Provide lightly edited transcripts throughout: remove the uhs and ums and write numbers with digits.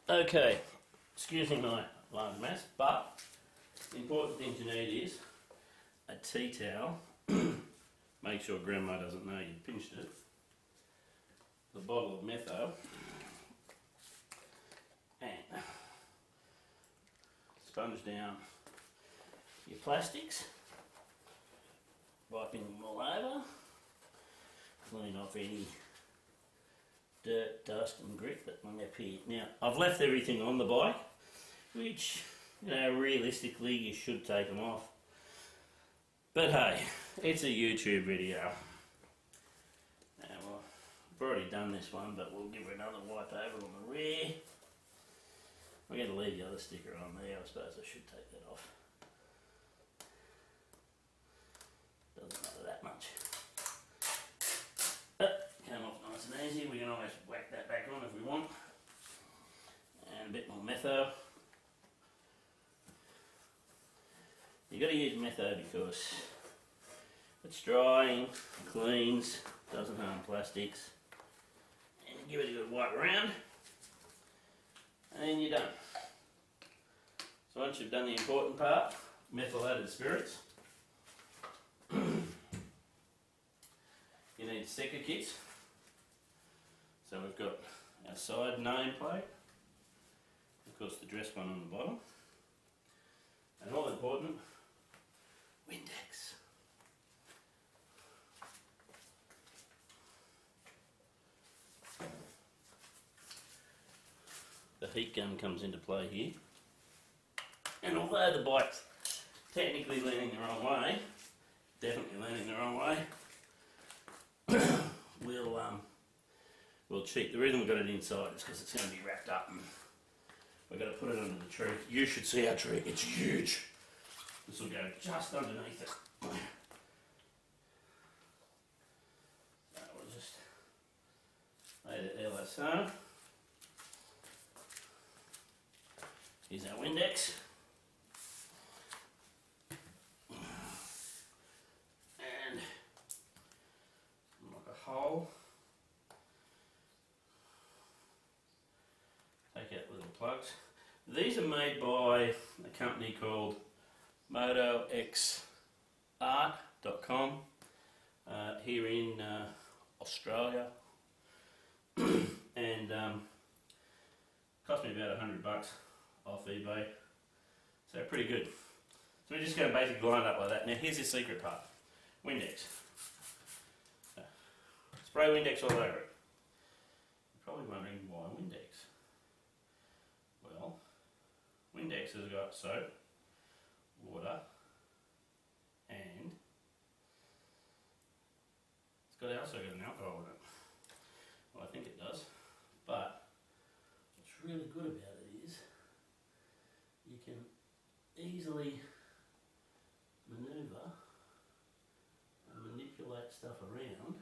Okay, excuse me my large mess, but the important thing to need is a tea towel. Make sure Grandma doesn't know you pinched it. The bottle of metho. And sponge down your plastics. Wiping them all over. Clean off any dirt, dust and grit that might appear. Now, I've left everything on the bike, which, you know, realistically you should take them off. But hey, it's a YouTube video. Now, well, I've already done this one, but we'll give it another wipe over on the rear. I'm going to leave the other sticker on there. I suppose I should take that off. Doesn't matter that much. Came off nice and easy. We can always whack that back on if we want. And a bit more metho. You've got to use metho because it's drying, cleans, doesn't harm plastics. And you give it a good wipe around. And then you're done. So once you've done the important part, methylated spirits, you need sticker kits. So we've got our side nameplate, of course the dress one on the bottom, and all important, Windex. The heat gun comes into play here, and although the bike's technically leaning the wrong way, definitely leaning the wrong way, we'll cheat. The reason we've got it inside is because it's going to be wrapped up and we're going to put it under the tree. You should see our tree, it's huge. This will go just underneath it. So we'll just lay it there like so. Here's our Windex. And like a hole. Take out the little plugs. These are made by a company called motoxart.com here in Australia, and cost me about $100 off eBay, so pretty good. So we're just going to basically line it up like that. Now here's the secret part, Windex. Spray Windex all over it. You're probably wondering why Windex. Well, Windex has got soap, water, and it's also got an alcohol in it. Well, I think it does, but what's really good about it is you can easily manoeuvre and manipulate stuff around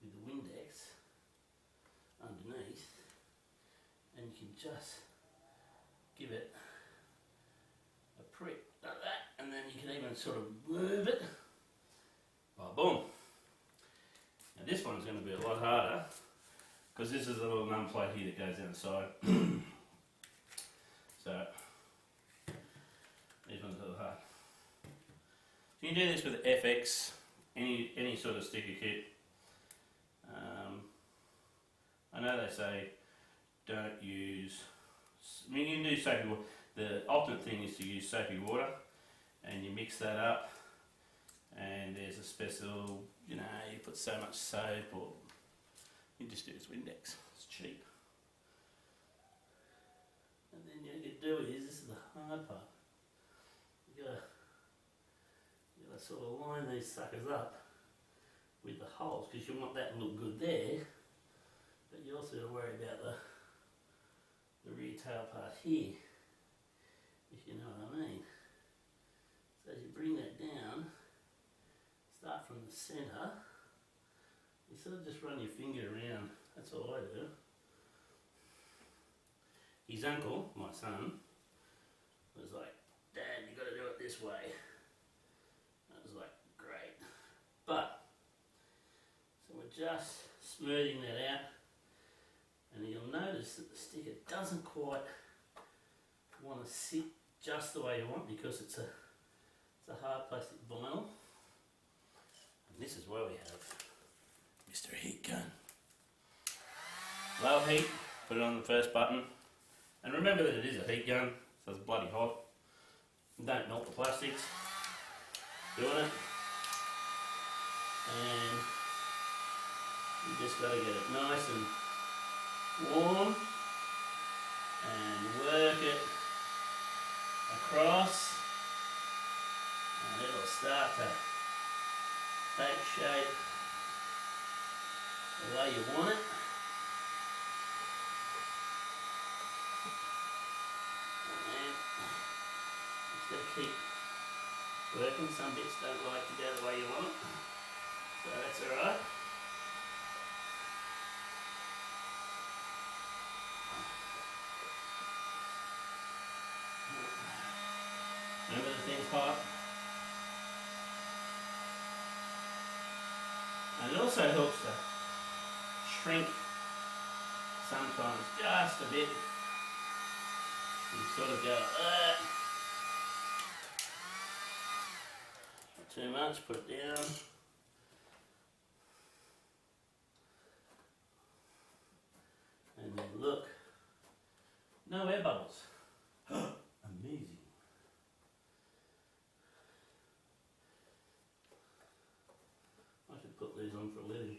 with the Windex underneath, and you can just give it a prick like that, and then you can even sort of move it. Well, boom. Now this one's going to be a lot harder because this is a little numb plate here that goes down the side. So these ones are a little hard. So you can do this with FX, any sort of sticker kit. I know they say don't use, I mean you can do soapy water. The ultimate thing is to use soapy water, and you mix that up, and there's a special, you know, you put so much soap, or you just do this Windex, it's cheap. And then what you do is, this is the hard part, you gotta sort of line these suckers up with the holes, because you want that to look good there, but you also got to worry about the rear tail part here, if you know what I mean. So as you bring that down, start from the centre, you sort of just run your finger around, that's all I do. His uncle, my son, was like, Dad, you got to do it this way. I was like, great. But, so we're just smoothing that out, and you'll notice that the sticker doesn't quite want to sit just the way you want because it's a hard plastic vinyl. And this is where we have Mr. Heat Gun. Low heat, put it on the first button, and remember that it is a heat gun, so it's bloody hot. Don't melt the plastics doing it, and you just got to get it nice and warm and work it across, and it'll start to take shape the way you want it. And just got to keep working. Some bits don't like to go the way you want it, so that's alright. Remember the thing's hot. And it also helps to shrink sometimes just a bit. You sort of go, not too much, put it down. And then look, no air bubbles. Amazing. I should put these on for a living.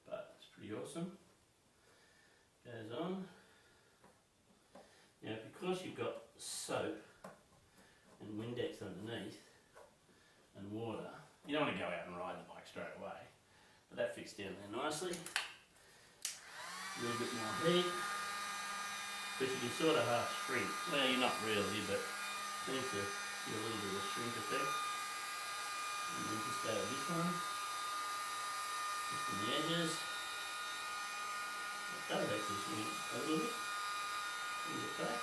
But it's pretty awesome. Goes on. Now because you've got soap and Windex underneath and water, you don't want to go out and ride the bike straight away. But that fits down there nicely. A little bit more heat. But you can sort of half shrink. Well, you're not really, but it seems to give a little bit of a shrink effect. And then just go to this one. Just on the edges. It does actually shrink a little bit. Okay.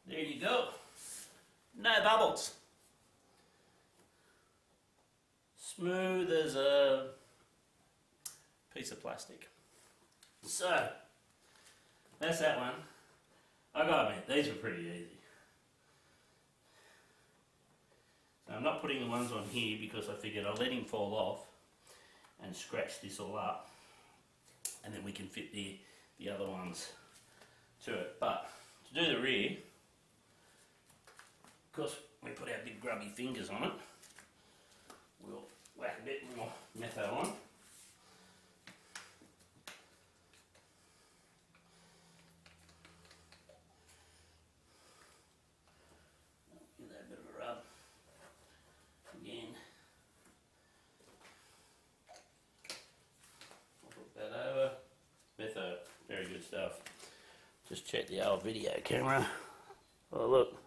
And there you go. No bubbles. Smooth as a piece of plastic. So, that's that one. I gotta admit, these were pretty easy. So I'm not putting the ones on here because I figured I'll let him fall off and scratch this all up, and then we can fit the other ones to it. But to do the rear, because we put our big grubby fingers on it, we'll whack a bit more metho on. Give that a bit of a rub again. I'll put that over. Metho, very good stuff. Just check the old video camera. Oh look,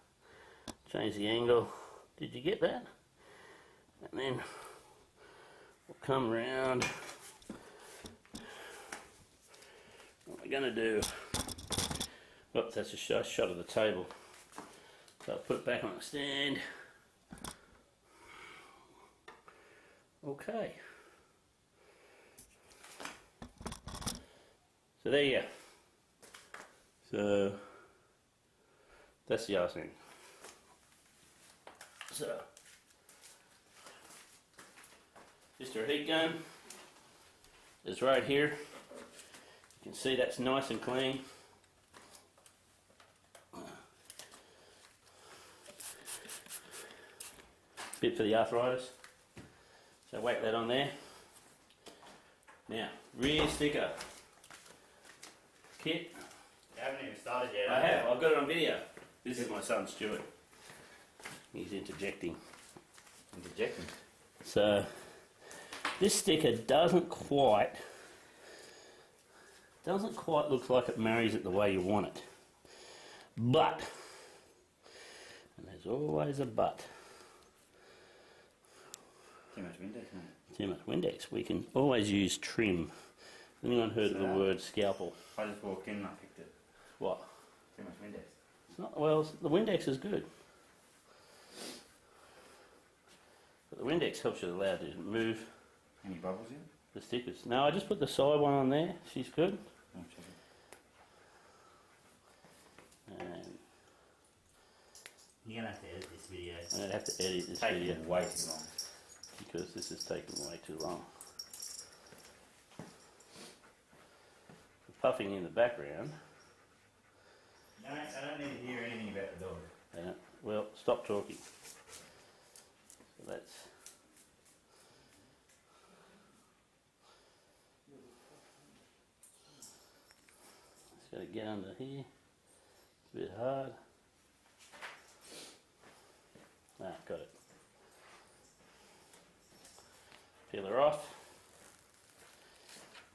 change the angle. Did you get that? And then we'll come around. What we're going to do, oops, that's a shot of the table. So I'll put it back on the stand. Okay. So there you go. So that's the arse end. So Mr. Heat Gun is right here. You can see that's nice and clean. Bit for the arthritis. So whack that on there. Now, rear sticker kit. You haven't even started yet. I have, I've got it on video. This is my son Stuart. He's interjecting. Interjecting. So, this sticker doesn't quite look like it marries it the way you want it. But, and there's always a but, Windex, mate. Too much Windex. We can always use trim. Anyone heard of the word scalpel? I just walked in and I picked it. What? Too much Windex. It's not, well, the Windex is good. But the Windex helps you allow to move Any bubbles in? the stickers. No, I just put the side one on there. She's good. I'll check it. And You're going to have to edit this video. I'm going to have to edit this Taking video way too long. because this is taking way too long. The puffing in the background. No, I don't need to hear anything about the dog. Well, stop talking. So that's... Just got to get under here. It's a bit hard. Ah, got it. Peel her off.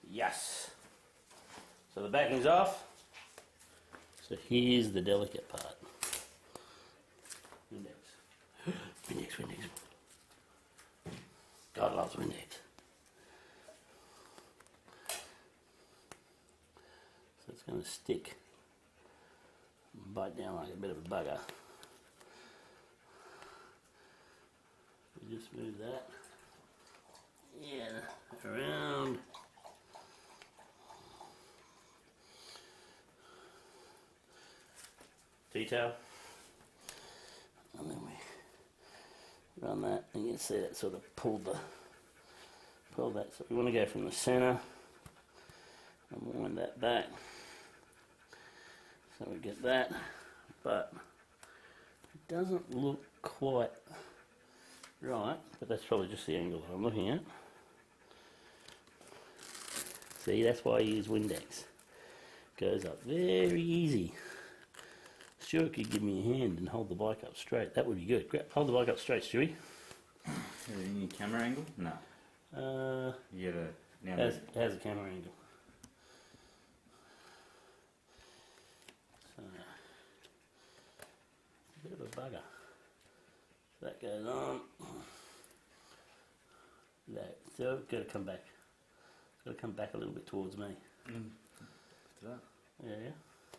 Yes. So the backing's off. So here's the delicate part. Windex. Windex, Windex. God loves Windex. So it's going to stick and bite down like a bit of a bugger. We just move that. Yeah, around. Detail. And then we run that, and you can see that sort of pull that. So we want to go from the centre and wind that back. So we get that, but it doesn't look quite right, but that's probably just the angle that I'm looking at. See, that's why I use Windex. Goes up very easy. Stuart could give me a hand and hold the bike up straight. That would be good. Hold the bike up straight, Stewie. Any camera angle? No. You get a... How's the camera angle? So, a bit of a bugger. So that goes on. That. So it's got to come back. It's got to come back a little bit towards me. That. Yeah.